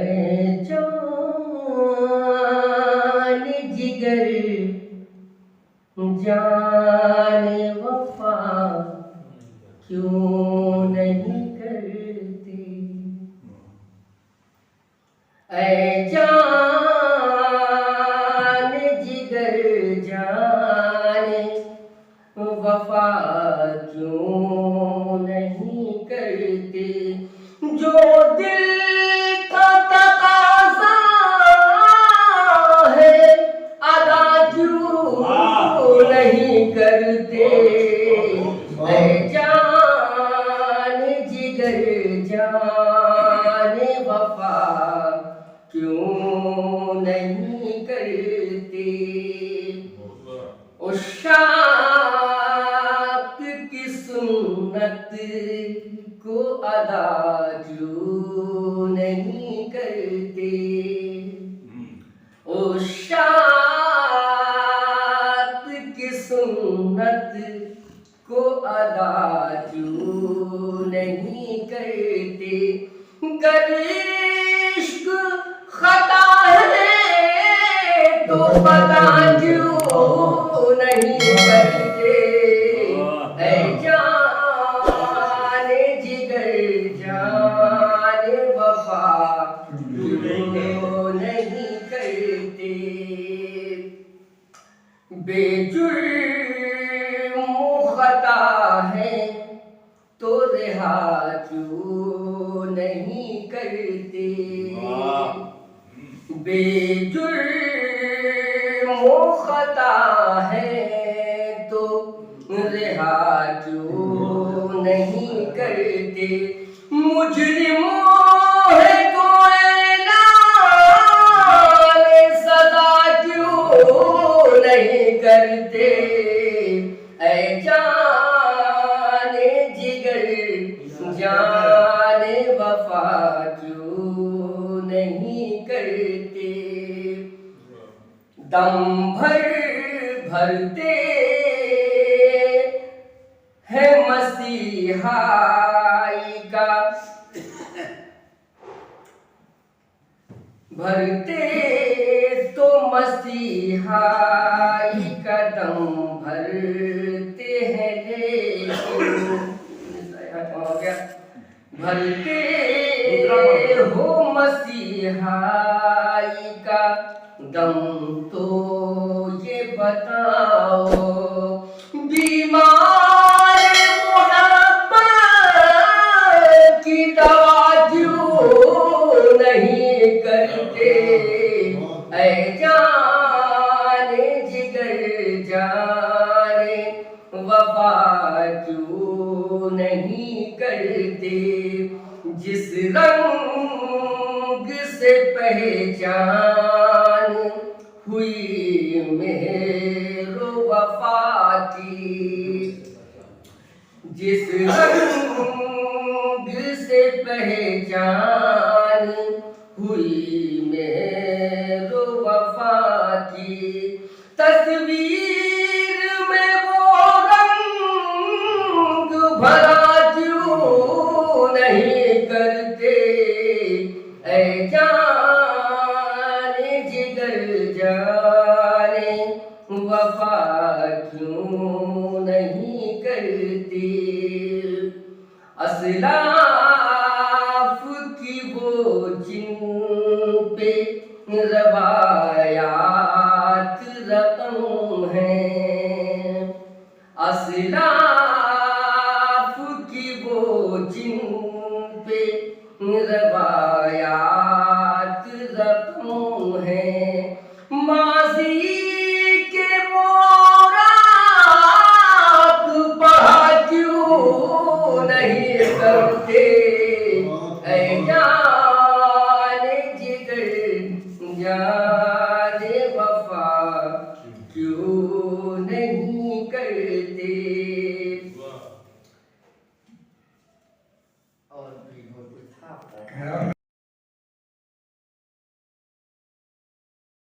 ऐ जान जिगर जाने वफा क्यों नहीं करती, ऐ जान जिगर जाने वफा क्यों नहीं करती, जो दिल का तकाज़ा है अदा क्यों नहीं करते, ऐ जान जिगर जाने वफा क्यों नहीं करते, उशाक की सुन्नत को अदा क्यों नहीं करते, उशाक की सुन्नत को अदा क्यों नहीं करते, गर इश्क खता है तो पता क्यों नहीं करते, ऐ जान जिगर जान वफा क्यों नहीं करते, बेजुर्म खता है तो रिहा क्यों नहीं करते, बेजुर्म खता है तो रिहा क्यों नहीं करते, मुजरिमों है तो ऐलान सदा क्यों नहीं करते, ऐ जाने जिगर जाने वफा क्यों नहीं करते, दम भर भरते है मसीहाई का, भरते तो मसीहाई का दम भरते हैं लेकिन भरते हो मसीहाई का दम तो ये बताओ, बीमार मोहब्बत की दवा क्यों नहीं करते, ऐ जाने जिगर जाने वफा क्यों नहीं करते, जिस रंग से पहचान हुई मेरे वफा की, जिस रंग से पहचान हुई मेरे वफा की, तस्वीर में वो रंग भरा क्यों नहीं करते, ऐ जाने जिगर जाने वफा क्यों नहीं करते, असला